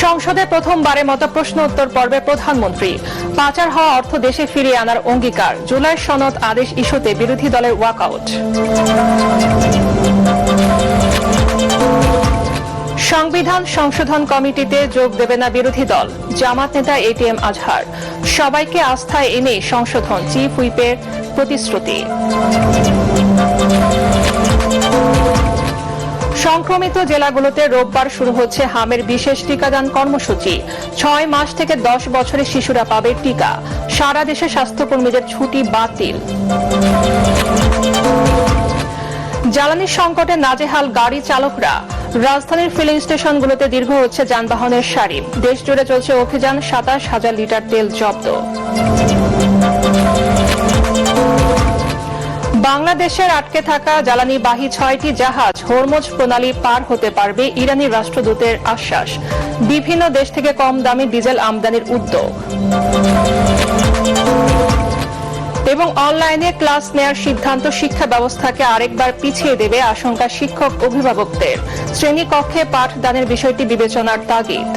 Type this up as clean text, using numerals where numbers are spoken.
সংসদে প্রথমবারের মতো প্রশ্ন উত্তর পর্বে প্রধানমন্ত্রী পাচার হওয়া অর্থ দেশে ফিরিয়ে আনার অঙ্গীকার, জুলাই সনদ আদেশ ইস্যুতে বিরোধী দলের ওয়াকআউট। সংবিধান সংশোধন কমিটিতে যোগ দেবে না বিরোধী দল, জামাত নেতা এটিএম আজহার। সবাইকে আস্থায় এনে সংশোধন, চিফ হুইপের প্রতিশ্রুতি। সংক্রমিত জেলাগুলোতে রোববার শুরু হচ্ছে হামের বিশেষ টিকাদান কর্মসূচি। 6 মাস থেকে 10 বছরের শিশুরা পাবে টিকা। সারা দেশে স্বাস্থ্যকর্মীদের ছুটি বাতিল। জ্বালানি সংকটে নাজেহাল গাড়ি চালকরা। রাজধানীর ফিলিং স্টেশনগুলোতে দীর্ঘ হচ্ছে যানবাহনের সারি। দেশজুড়ে চলছে অভিযান, 27,000 লিটার তেল জব্দ। বাংলাদেশের আটকে থাকা জ্বালানিবাহী 6টি জাহাজ হরমুজ প্রণালী পার হতে পারবে, ইরানি রাষ্ট্রদূতের আশ্বাস। বিভিন্ন দেশ থেকে কম দামে ডিজেল আমদানির উদ্যোগ। এবং অনলাইনে ক্লাস নেয়ার সিদ্ধান্ত শিক্ষা ব্যবস্থাকে আরেকবার পিছিয়ে দেবে আশঙ্কা শিক্ষক অভিভাবকদের। শ্রেণীকক্ষে পাঠদানের বিষয়টি বিবেচনার তাগিদ।